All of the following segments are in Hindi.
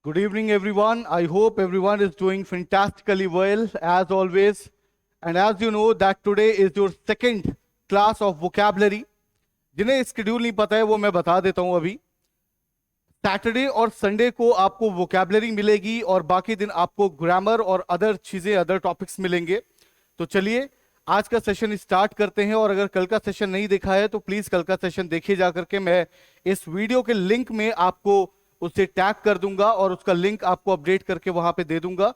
Good evening, everyone. I hope everyone is doing fantastically well, as always. And as you know, that today is your second class of vocabulary. जिन्हें स्केड्यूल नहीं पता है वो मैं बता देता हूं अभी। सैटरडे और संडे को आपको वोकैबलरी मिलेगी और बाकी दिन आपको ग्रामर और अदर चीजें, अदर टॉपिक्स मिलेंगे। तो चलिए आज का सेशन स्टार्ट करते हैं। और अगर कल का सेशन नहीं देखा है तो प्लीज कल का सेशन देखिए जा करके। मैं इस वीडियो के लिंक में आपको उसे टैग कर दूंगा और उसका लिंक आपको अपडेट करके वहां पे दे दूंगा।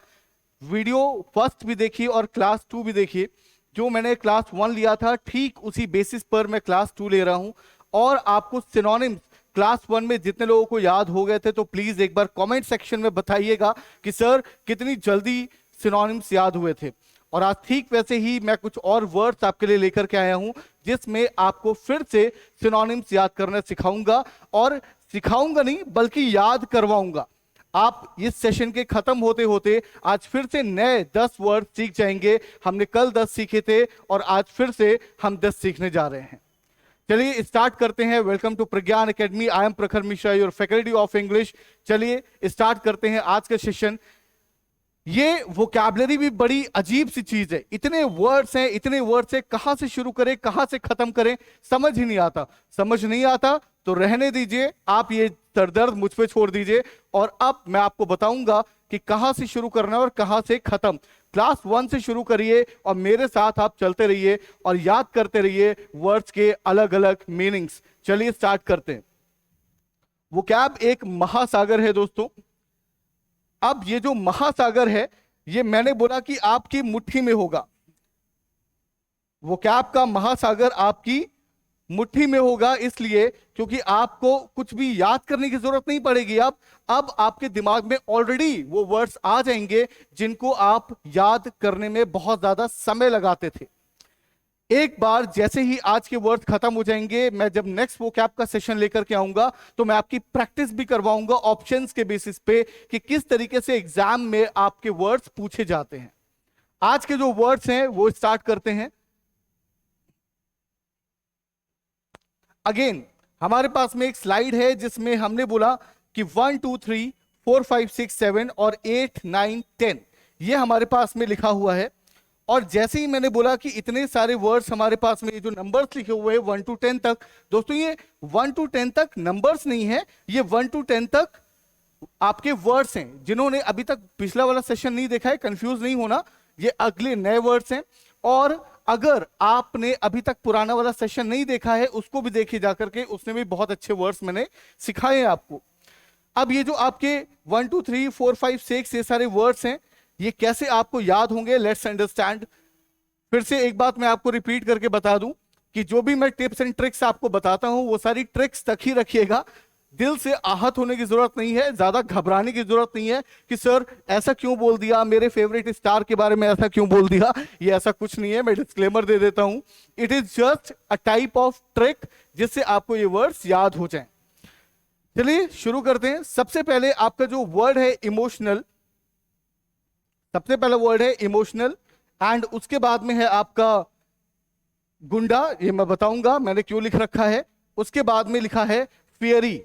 वीडियो फर्स्ट भी देखिए और क्लास 2 भी देखिए। जो मैंने क्लास 1 लिया था ठीक उसी बेसिस पर मैं क्लास 2 ले रहा हूं। और आपको सिनोनिम्स क्लास 1 में जितने लोगों को याद हो गए थे तो प्लीज एक बार कमेंट सेक्शन में बताइएगा कि सर कितनी जल्दी सिनोनिम्स याद हुए थे। और आज ठीक वैसे ही मैं कुछ और वर्ड्स आपके लिए लेकर के आया हूं जिसमें आपको फिर से सिनोनिम्स याद करना सिखाऊंगा। और सिखाऊंगा नहीं बल्कि याद करवाऊंगा। आप इस सेशन के खत्म होते होते आज फिर से नए 10 वर्ड सीख जाएंगे। हमने कल 10 सीखे थे और आज फिर से हम 10 सीखने जा रहे हैं। चलिए स्टार्ट करते हैं। Welcome to Pragyan academy. I am Prakhar Mishra, your faculty of English. चलिए स्टार्ट करते हैं आज का सेशन। ये वोकैबुलरी भी बड़ी अजीब सी चीज है। इतने वर्ड्स हैं, इतने वर्ड्स हैं, कहां से शुरू करें कहां से खत्म करें समझ ही नहीं आता। समझ नहीं आता तो रहने दीजिए, आप ये सरदर्द मुझ पे छोड़ दीजिए। और अब मैं आपको बताऊंगा कि कहां से शुरू करना है और कहां से खत्म। क्लास 1 से शुरू करिए और मेरे साथ आप चलते रहिए और याद करते रहिए वर्ड्स के अलग अलग मीनिंग्स। चलिए स्टार्ट करते हैं। वोकैब एक महासागर है दोस्तों। अब ये जो महासागर है ये मैंने बोला कि आपकी मुट्ठी में होगा। वोकैब का महासागर आपकी मुट्ठी में होगा इसलिए क्योंकि आपको कुछ भी याद करने की जरूरत नहीं पड़ेगी। अब आपके दिमाग में ऑलरेडी वो वर्ड्स आ जाएंगे जिनको आप याद करने में बहुत ज्यादा समय लगाते थे। एक बार जैसे ही आज के वर्ड्स खत्म हो जाएंगे, मैं जब नेक्स्ट वोकैब का सेशन लेकर के आऊंगा तो मैं आपकी प्रैक्टिस भी करवाऊंगा ऑप्शंस के बेसिस पे कि किस तरीके से एग्जाम में आपके वर्ड्स पूछे जाते हैं। आज के जो वर्ड्स हैं वो स्टार्ट करते हैं। अगेन हमारे पास में एक स्लाइड है जिसमें हमने बोला कि 1 2 3 4 5 6 7 और 8 9 10 ये हमारे पास में लिखा हुआ है। और जैसे ही मैंने बोला कि इतने सारे वर्ड्स हमारे पास में, जो नंबर्स लिखे हुए हैं 1 to 10 तक, दोस्तों ये 1 to 10 तक नंबर्स नहीं है, ये 1 to 10 तक आपके वर्ड्स हैं। जिन्होंने अभी तक पिछला वाला सेशन नहीं देखा है कंफ्यूज नहीं होना, ये अगले नए वर्ड्स हैं। और अगर आपने अभी तक पुराना वाला सेशन नहीं देखा है उसको भी देखिए जाकर के, उसमें भी बहुत अच्छे वर्ड्स मैंने सिखाए हैं आपको। अब ये जो आपके 1 2 3 4 5 6 ये सारे वर्ड्स हैं, ये कैसे आपको याद होंगे, लेट्स अंडरस्टैंड। फिर से एक बात मैं आपको रिपीट करके बता दूं कि जो भी मैं टिप्स एंड ट्रिक्स आपको बताता हूं वो सारी ट्रिक्स तक ही रखिएगा। दिल से आहत होने की जरूरत नहीं है, ज्यादा घबराने की जरूरत नहीं है कि सर ऐसा क्यों बोल दिया, मेरे फेवरेट स्टार के बारे में ऐसा क्यों बोल दिया। ये ऐसा कुछ नहीं है, मैं डिस्क्लेमर दे देता हूं। It is just a type of trick जिससे आपको ये वर्ड्स याद हो जाएं। चलिए शुरू करते हैं। सबसे पहले आपका जो वर्ड है इमोशनल, सबसे पहला वर्ड है इमोशनल। एंड उसके बाद में है आपका गुंडा, ये मैं बताऊंगा मैंने क्यों लिख रखा है। उसके बाद में लिखा है fiery,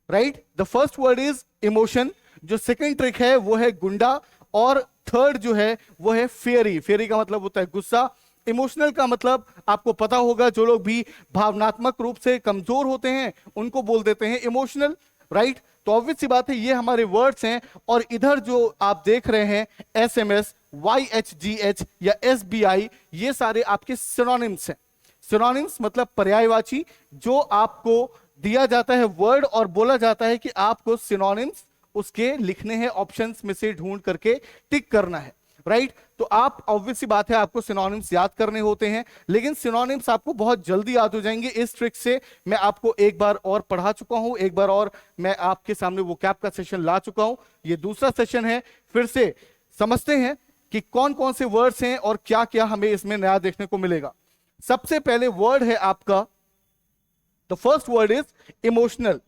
right. The first word is emotion, जो सेकंड ट्रिक है वो है गुंडा, और थर्ड जो है वो है फियरी। फियरी का मतलब होता है गुस्सा। इमोशनल का मतलब आपको पता होगा, जो लोग भी भावनात्मक रूप से कमजोर होते हैं उनको बोल देते हैं इमोशनल, राइट। तो ऑब्वियस सी बात है ये हमारे वर्ड्स हैं। और इधर जो आप देख रहे हैं SMS, YHGH या SBI, ये सारे आपके सिनोनिम्स हैं। सिनोनिम्स मतलब पर्यायवाची, जो आपको दिया जाता है वर्ड और बोला जाता है कि आपको सिनोनिम्स उसके लिखने हैं, ऑप्शंस में से ढूंढ करके टिक करना है, राइट। तो आप ऑब्वियस सी बात है आपको सिनोनिम्स याद करने होते हैं, लेकिन सिनोनिम्स आपको बहुत जल्दी याद हो जाएंगे इस ट्रिक से। मैं आपको एक बार और पढ़ा चुका हूं, एक बार और मैं आपके सामने वोकैब का सेशन ला चुका हूं। ये दूसरा सेशन है। फिर से समझते हैं कि कौन कौन से वर्ड्स हैं और क्या क्या हमें इसमें नया देखने को मिलेगा। सबसे पहले वर्ड है आपका, the first word is emotional.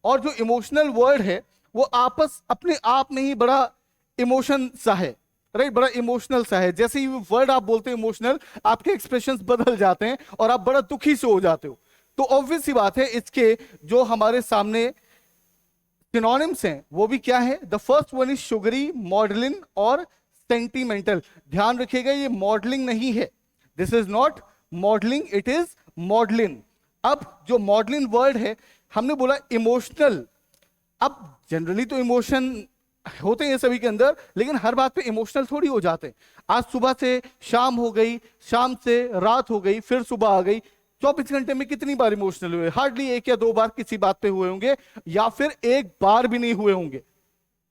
और जो इमोशनल वर्ड है वो आपस अपने आप में ही बड़ा इमोशन सा है, राइट, बड़ा इमोशनल सा है। जैसे ही वर्ड आप बोलते हैं इमोशनल, आपके एक्सप्रेशंस बदल जाते हैं और आप बड़ा दुखी से हो जाते हो। तो ऑब्वियस सी बात है इसके जो हमारे सामने सिनोनिम्स हैं वो भी क्या है? The first one is sugary, Magdalene और सेंटिमेंटल। ध्यान रखिएगा ये मॉडलिंग नहीं है, this is not modelling, it is Magdalene. अब जो मॉडलिन वर्ड है, हमने बोला इमोशनल। अब जनरली तो इमोशन होते हैं सभी के अंदर, लेकिन हर बात पे इमोशनल थोड़ी हो जाते हैं। आज सुबह से शाम हो गई, शाम से रात हो गई, फिर सुबह आ गई, 24 घंटे में कितनी बार इमोशनल हुए? हार्डली 1 या 2 बार किसी बात पे हुए होंगे, या फिर 1 बार भी नहीं हुए होंगे,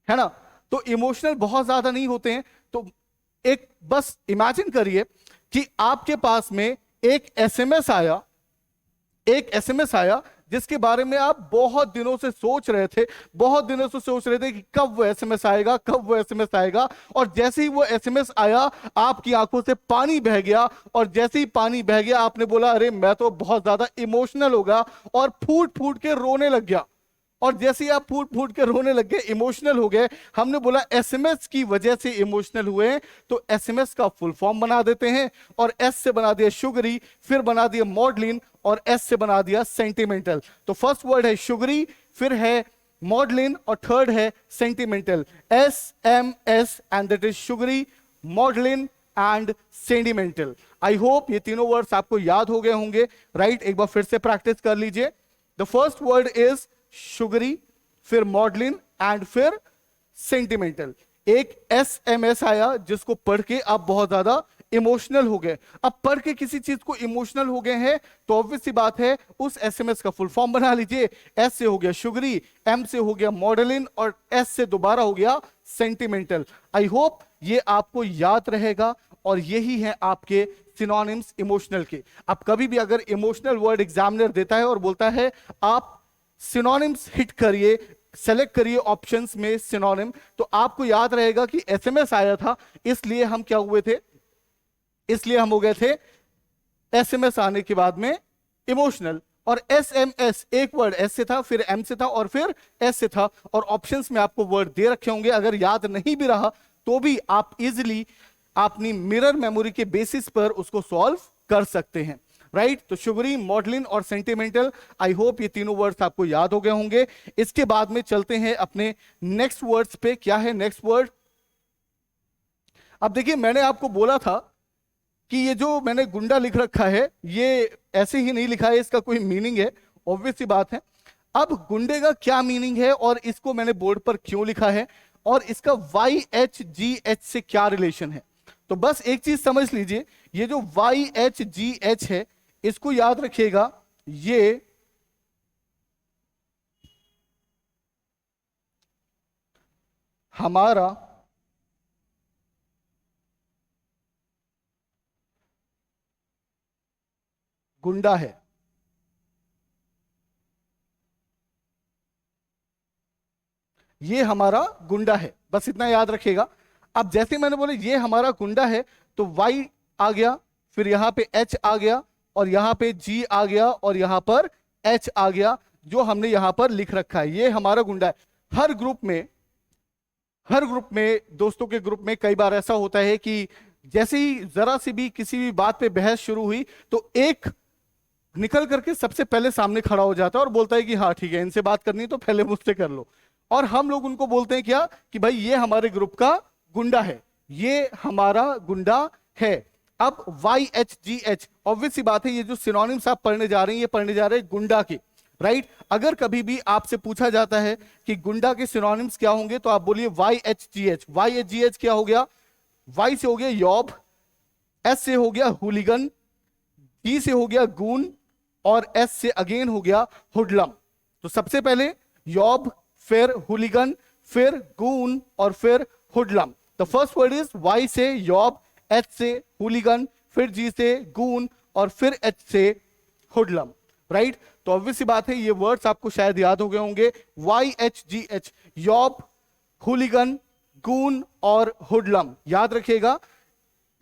है ना? तो इमोशनल बहुत ज्यादा नहीं होते हैं। तो एक बस इमेजिन करिए कि आपके पास में एक एसएमएस आया, एक एसएमएस आया जिसके बारे में आप बहुत दिनों से सोच रहे थे, बहुत दिनों से सोच रहे थे कि कब वो एसएमएस आएगा, कब वो एसएमएस आएगा। और जैसे ही वो एसएमएस आया, आपकी आंखों से पानी बह गया, और जैसे ही पानी बह गया आपने बोला अरे मैं तो बहुत ज्यादा इमोशनल हो गया, और फूट फूट के रोने लग गया। और जैसे ही आप फूट फूट के रोने लग गए, इमोशनल हो गए, हमने बोला एसएमएस की वजह से इमोशनल हुए, तो एसएमएस का फुल फॉर्म बना देते हैं, और एस से बना दिया शुगरी, फिर बना दिया मॉडलिन, और एस से बना दिया सेंटिमेंटल। तो फर्स्ट वर्ड है शुगरी, फिर है मॉडलिन, और थर्ड है sentimental. S M S and that is sugary, maudlin and sentimental. I hope ये तीनों वर्ड्स आपको याद हो गए होंगे, राइट? एक बार फिर से प्रैक्टिस कर लीजिए। The first word is sugary, फिर मॉडलिन एंड फिर सेंटिमेंटल। एक एसएमएस आया जिसको पढ़ के आप बहुत ज्यादा इमोशनल हो गए। अब पढ़ के किसी चीज को इमोशनल हो गए हैं तो ऑब्वियस सी बात है उस एसएमएस का फुल फॉर्म बना लीजिए। एस से हो गया शुगरी, एम से हो गया मॉडलिन, और एस से दोबारा हो गया सेंटिमेंटल। आई होप ये आपको याद रहेगा, और यही है आपके सिनोनिम्स इमोशनल के। अब कभी भी अगर इमोशनल वर्ड एग्जामिनर देता है और बोलता है आप सिनोनिम्स हिट करिए, सेलेक्ट करिए ऑप्शंस में सिनोनिम, तो आपको याद रहेगा कि एसएमएस आया था, इसलिए हम क्या हुए थे, इसलिए हम हो गए थे एसएमएस आने के बाद में इमोशनल। और एसएमएस एक वर्ड एस से था, फिर एम से था, और फिर एस से था, और ऑप्शंस में आपको वर्ड दे रखे होंगे। अगर याद नहीं भी रहा तो भी आप इजिली अपनी मिरर मेमोरी के बेसिस पर उसको सॉल्व कर सकते हैं, राइट? तो शुगरी, मॉडलिन और सेंटिमेंटल, आई होप ये तीनों वर्ड्स आपको याद हो गए होंगे। इसके बाद में चलते हैं अपने नेक्स्ट वर्ड्स पे। क्या है नेक्स्ट वर्ड? अब देखिए मैंने आपको बोला था कि ये जो मैंने गुंडा लिख रखा है ये ऐसे ही नहीं लिखा है, इसका कोई मीनिंग है, ऑब्वियस सी बात है। अब गुंडे का क्या मीनिंग है और इसको मैंने बोर्ड पर क्यों लिखा है, और इसका YHGH से क्या रिलेशन है? तो बस एक चीज समझ लीजिए, ये जो YHGH है इसको याद रखिएगा, ये हमारा गुंडा है। ये हमारा गुंडा है, बस इतना याद रखिएगा। अब जैसे मैंने बोला ये हमारा गुंडा है, तो Y आ गया, फिर यहां पे H आ गया, और यहां पे G आ गया, और यहां पर H आ गया, जो हमने यहां पर लिख रखा है। ये हमारा गुंडा है। हर ग्रुप में दोस्तों के ग्रुप में कई बार ऐसा होता है कि जैसे ही जरा सी भी किसी भी बात पे बहस शुरू हुई तो एक निकल करके सबसे पहले सामने खड़ा हो जाता है और बोलता है कि हाँ ठीक है, इनसे बात करनी है तो पहले मुझसे कर लो। और हम लोग उनको बोलते हैं क्या कि भाई ये हमारे ग्रुप का गुंडा है, ये हमारा गुंडा है। अब YHGH ऑब्वियस सी बात है, ये जो सिनोनिम्स आप पढ़ने जा रहे हैं ये पढ़ने जा रहे हैं गुंडा के, राइट? अगर कभी भी आपसे पूछा जाता है कि गुंडा के सिनोनिम्स क्या होंगे तो आप बोलिए YHGH। YHGH क्या हो गया? Y से हो गया यॉब, S से हो गया हुलिगन, G से हो गया गून, और S से अगेन हो गया हुडलम। तो सबसे पहले यॉब, फिर हुलिगन, फिर गून, और फिर hoodlum. The first word is Y से यॉब, H से हुलिगन, फिर G से गून, और फिर H से हुडलम, राइट? तो ऑब्वियस सी बात है ये वर्ड्स आपको शायद याद हो गए होंगे। YHGH, यॉब, हुलिगन, गून और हुडलम। याद रखिएगा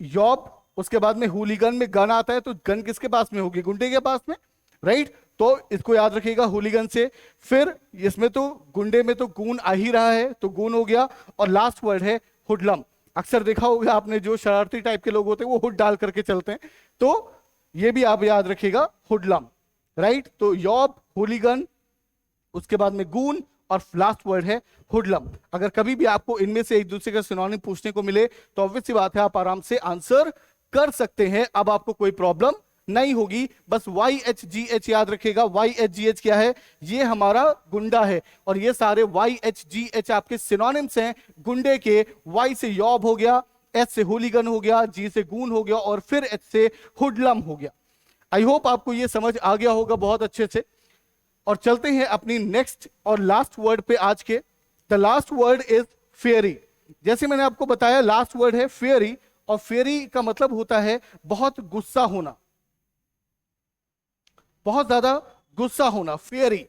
यॉब, उसके बाद में हुलिगन में गन आता है, तो गन किसके पास में होगी? गुंडे के पास में, राइट? तो इसको याद रखिएगा हुलिगन से। फिर इसमें तो गुंडे में तो गून आ ही रहा है, तो गून हो गया, और लास्ट वर्ड है हुडलम। अक्सर देखा होगा आपने जो शरारती टाइप के लोग होते हैं वो हुड डाल करके चलते हैं, तो ये भी आप याद रखिएगा हुडलम, राइट? तो यॉब, हुलिगन, उसके बाद में गून, और लास्ट वर्ड है हुडलम। अगर कभी भी आपको इनमें से एक दूसरे का सिनोनिम पूछने को मिले तो ऑब्वियस सी बात है आप आराम से आंसर कर सकते हैं, अब आपको कोई प्रॉब्लम नहीं होगी। बस YHGH याद रखिएगा। YHGH क्या है? ये हमारा गुंडा है और ये सारे YHGH आपके सिनोनिम्स हैं गुंडे के। Y से यॉब हो गया, S से होलीगन हो गया, G से गून हो गया और फिर H से हुडलम हो गया। आई होप आपको ये समझ आ गया होगा बहुत अच्छे से। और चलते हैं अपनी नेक्स्ट और लास्ट वर्ड पे आज के। The last word is fairy. जैसे मैंने आपको बताया लास्ट वर्ड है फेयरी, और फेयरी का मतलब होता है बहुत गुस्सा होना, बहुत ज्यादा गुस्सा होना, फेयरी।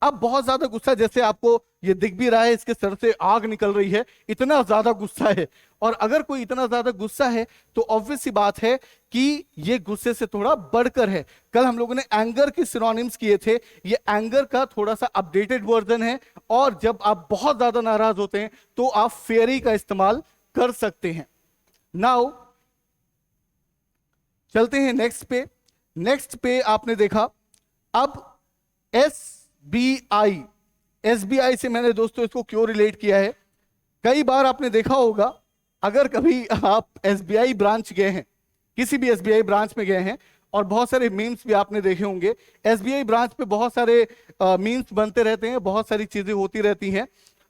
अब बहुत ज्यादा गुस्सा, जैसे आपको ये दिख भी रहा है इसके सर से आग निकल रही है, इतना ज्यादा गुस्सा है। और अगर कोई इतना ज्यादा गुस्सा है तो ऑब्वियस सी बात है कि ये गुस्से से थोड़ा बढ़कर है। कल हम लोगों ने एंगर के सिनोनिम्स किए थे, ये एंगर का थोड़ा सा अपडेटेड वर्जन है। और जब आप बहुत ज्यादा नाराज होते हैं तो आप फेयरी का इस्तेमाल कर सकते हैं। नाउ चलते हैं नेक्स्ट पे। नेक्स्ट पे आपने देखा अब SBI। SBI से मैंने दोस्तों इसको क्यों रिलेट किया है, कई बार आपने देखा होगा अगर कभी आप SBI ब्रांच गए हैं, किसी भी SBI ब्रांच में गए हैं, और बहुत सारे मीम्स भी आपने देखे होंगे। SBI ब्रांच पे बहुत सारे मीम्स बनते रहते हैं, बहुत सारी चीजें होती रहती हैं,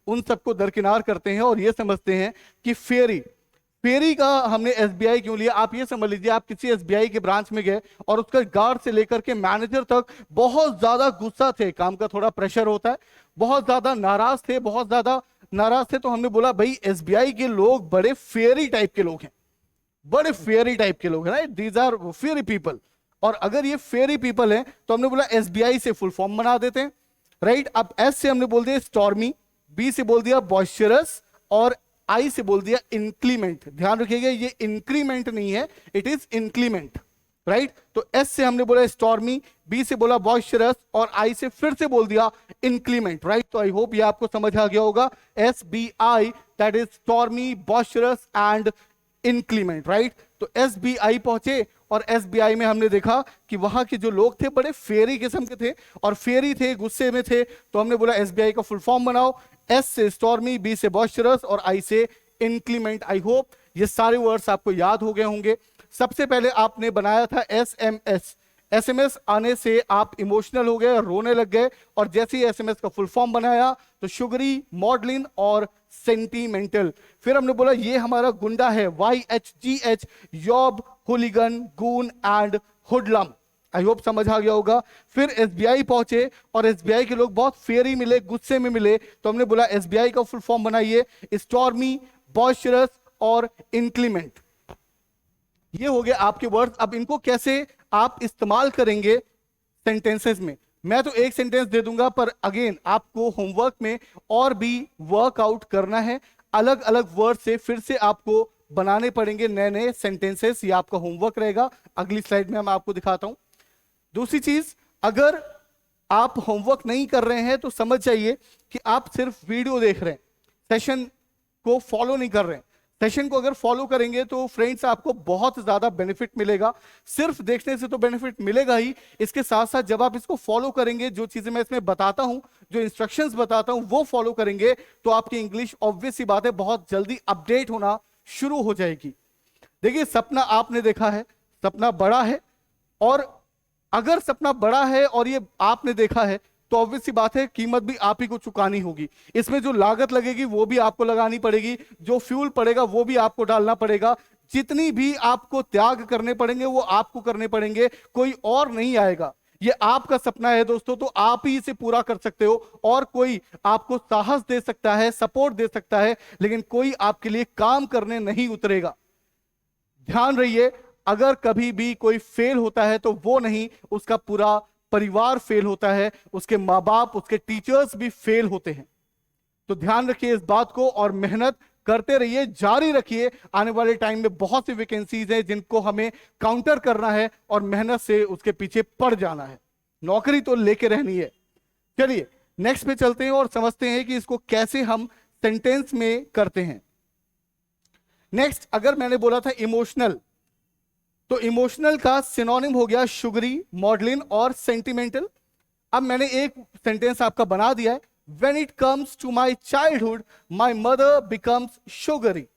उन सबको दरकिनार करते हैं और ये समझते हैं कि फेयरी, फेयरी का हमने SBI क्यों लिया। आप ये समझ लीजिए आप किसी SBI के ब्रांच में गए और उसका गार्ड से लेकर के मैनेजर तक बहुत ज्यादा गुस्सा थे, काम का थोड़ा प्रेशर होता है, बहुत ज्यादा नाराज थे, बहुत ज्यादा नाराज थे। तो हमने बोला भाई SBI के लोग बड़े फेयरी टाइप के लोग हैं, बड़े फेयरी टाइप के लोग हैं, right, these are fairy people. और अगर ये फेयरी पीपल हैं तो हमने बोला SBI से फुल फॉर्म बना देते हैं, राइट। अब S से हमने बोल दिया स्टॉर्मी, B से बोल दिया बॉइस्चरस और I से बोल दिया इंक्रीमेंट। ध्यान रखिएगा ये इंक्रीमेंट नहीं है, इट इज इंक्रीमेंट, राइट। तो S से हमने बोला स्टॉर्मी, B से बोला बॉइस्चरस और I से फिर से बोल दिया इंक्रीमेंट, राइट। तो आई होप ये आपको समझ आ गया होगा। SBI that is stormy, boisterous and increment, right. तो SBI पहुंचे और SBI में हमने देखा कि वहां के जो लोग थे बड़े फेयरी किस्म के थे और फेयरी थे, गुस्से में थे। तो हमने बोला SBI का फुल फॉर्म बनाओ, S से स्टॉर्मी, B से बॉइस्चरस और I से इंक्रीमेंट। आई होप ये सारे वर्ड्स आपको याद हो गए होंगे। सबसे पहले आपने बनाया था SMS। SMS आने से आप इमोशनल हो गए, रोने लग गए, और जैसे ही SMS का फुल फॉर्म बनाया तो शुगरी, मॉडलिन और सेंटीमेंटल। फिर हमने बोला ये हमारा गुंडा है YHGH, yob, hooligan, goon and hoodlum. I hope समझ आ गया होगा। फिर SBI पहुंचे और SBI के लोग बहुत फेयरी मिले, गुस्से में मिले। तो हमने बोला SBI का फुल फॉर्म बनाइए, स्टॉर्मी, बॉइस्चरस और इंक्रीमेंट। ये हो गए आपके वर्ड्स। अब इनको कैसे आप इस्तेमाल करेंगे सेंटेंसेस में, मैं तो एक सेंटेंस दे दूंगा, पर अगेन आपको होमवर्क में और भी वर्कआउट करना है। अलग अलग वर्ड से फिर से आपको बनाने पड़ेंगे नए नए सेंटेंसेस, ये आपका होमवर्क रहेगा। अगली स्लाइड में मैं आपको दिखाता हूं। दूसरी चीज, अगर आप होमवर्क नहीं कर रहे हैं तो समझ जाइए कि आप सिर्फ वीडियो देख रहे हैं, सेशन को फॉलो नहीं कर रहे हैं। सेशन को अगर फॉलो करेंगे तो फ्रेंड्स आपको बहुत ज्यादा बेनिफिट मिलेगा। सिर्फ देखने से तो बेनिफिट मिलेगा ही, इसके साथ साथ जब आप इसको फॉलो करेंगे, जो चीजें मैं इसमें बताता हूं, जो इंस्ट्रक्शंस बताता हूं वो फॉलो करेंगे, तो आपकी इंग्लिश ऑब्वियस सी बात है बहुत जल्दी अपडेट होना शुरू हो जाएगी। देखिए सपना आपने देखा है, सपना बड़ा है, और अगर सपना बड़ा है और ये आपने देखा है तो ऑब्वियस सी बात है कीमत भी आप ही को चुकानी होगी। इसमें जो लागत लगेगी वो भी आपको लगानी पड़ेगी, जो फ्यूल पड़ेगा वो भी आपको डालना पड़ेगा, जितनी भी आपको त्याग करने पड़ेंगे वो आपको करने पड़ेंगे, कोई और नहीं आएगा। ये आपका सपना है दोस्तों, तो आप ही इसे पूरा कर सकते हो, और कोई आपको साहस दे सकता है, सपोर्ट दे सकता है, लेकिन कोई आपके लिए काम करने नहीं उतरेगा। ध्यान रहिए, अगर कभी भी कोई फेल होता है तो वो नहीं, उसका पूरा परिवार फेल होता है, उसके माँ बाप, उसके टीचर्स भी फेल होते हैं। तो ध्यान रखिए इस बात को और मेहनत करते रहिए, जारी रखिए। आने वाले टाइम में बहुत सी वैकेंसीज हैं जिनको हमें काउंटर करना है और मेहनत से उसके पीछे पड़ जाना है, नौकरी तो लेके रहनी है। चलिए नेक्स्ट पे चलते हैं और समझते हैं कि इसको कैसे हम सेंटेंस में करते हैं। नेक्स्ट, अगर मैंने बोला था इमोशनल, तो इमोशनल का सिनोनिम हो गया शुगरी, मॉडलिन और सेंटिमेंटल। अब मैंने एक सेंटेंस आपका बना दिया है, when it comes to my childhood, my mother becomes sugary.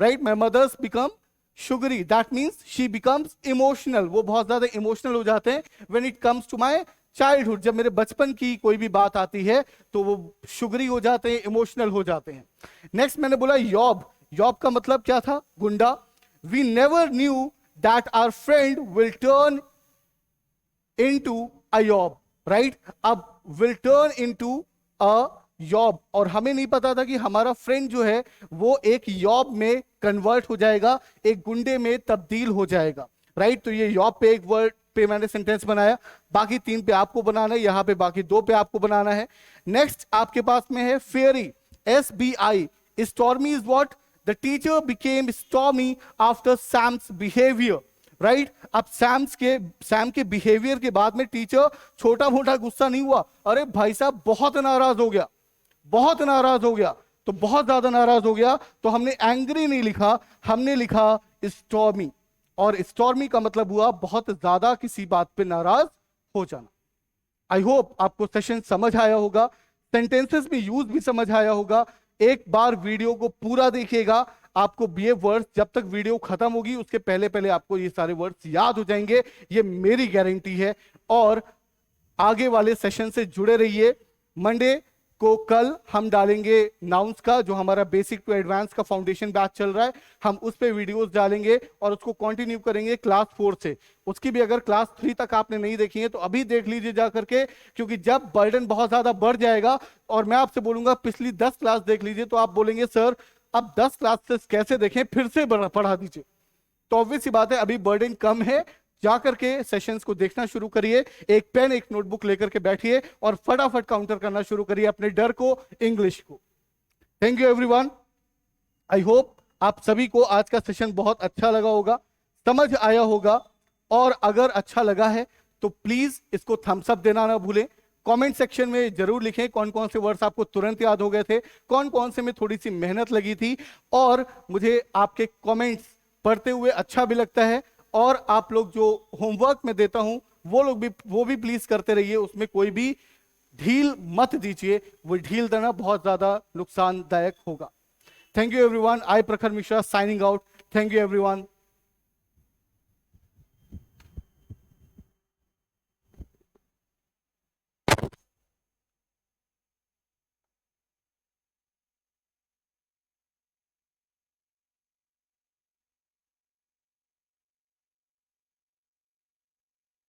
Right? My mother's become sugary. That means she becomes emotional. वो बहुत ज्यादा इमोशनल हो जाते हैं when it comes to my childhood. जब मेरे बचपन की कोई भी बात आती है तो वो शुगरी हो जाते हैं, इमोशनल हो जाते हैं. नेक्स्ट मैंने बोला यॉब. यॉब का मतलब क्या था? गुंडा. We never knew that our friend will turn into a Job, right? अब will turn into a Job, और हमें नहीं पता था कि हमारा फ्रेंड जो है वो एक यॉब में कन्वर्ट हो जाएगा, एक गुंडे में तब्दील हो जाएगा, राइट? तो ये यॉब पे एक वर्ड पे मैंने सेंटेंस बनाया, बाकी 3 पे आपको बनाना है, यहां पे बाकी 2 पे आपको बनाना है. नेक्स्ट आपके पास में है fairy, SBI. Stormy is what? The teacher became stormy after Sam's behavior. Right? अब सैम के बिहेवियर के बाद में टीचर छोटा मोटा गुस्सा नहीं हुआ, अरे भाई साहब बहुत नाराज हो गया, बहुत नाराज हो गया, तो बहुत ज्यादा नाराज हो गया. तो हमने एंग्री नहीं लिखा, हमने लिखा स्टॉर्मी. और स्टॉर्मी का मतलब हुआ बहुत ज्यादा किसी बात पे नाराज हो जाना. आई होप आपको सेशन समझ आया होगा, सेंटेंसेस में यूज भी समझ आया होगा. एक बार वीडियो को पूरा देखिएगा, आपको ये वर्ड्स जब तक वीडियो खत्म होगी उसके पहले पहले आपको ये सारे वर्ड्स याद हो जाएंगे, ये मेरी गारंटी है. और आगे वाले सेशन से जुड़े रहिए. मंडे को कल हम डालेंगे नाउन्स का, जो हमारा बेसिक टू एडवांस का फाउंडेशन बैच चल रहा है, हम उस पे वीडियोस डालेंगे और उसको कंटिन्यू करेंगे क्लास 4 से. उसकी भी अगर क्लास 3 तक आपने नहीं देखी है तो अभी देख लीजिए जा करके, क्योंकि जब बर्डन बहुत ज्यादा बढ़ जाएगा और मैं आपसे बोलूंगा पिछली 10 क्लास देख लीजिए, तो आप बोलेंगे सर अब 10 क्लासेस कैसे देखें, फिर से पढ़ा दीजिए. तो ऑब्वियस सी बात है अभी बर्डन कम है, जाकर के सेशंस को देखना शुरू करिए, एक पेन एक नोटबुक लेकर के बैठिए और फटाफट काउंटर करना शुरू करिए अपने डर को, इंग्लिश को. Thank you everyone. I hope आप सभी को आज का सेशन बहुत अच्छा लगा होगा, समझ आया होगा. और अगर अच्छा लगा है तो प्लीज इसको थम्स अप देना ना भूलें. कमेंट सेक्शन में जरूर लिखें कौन कौन से वर्ड्स आपको तुरंत याद हो गए थे, कौन कौन से में थोड़ी सी मेहनत लगी थी. और मुझे आपके कमेंट्स पढ़ते हुए अच्छा भी लगता है. और आप लोग जो होमवर्क में देता हूं वो भी प्लीज करते रहिए, उसमें कोई भी ढील मत दीजिए, वो ढील देना बहुत ज्यादा नुकसानदायक होगा. Thank you everyone. I Prakhar Mishra signing out. Thank you everyone.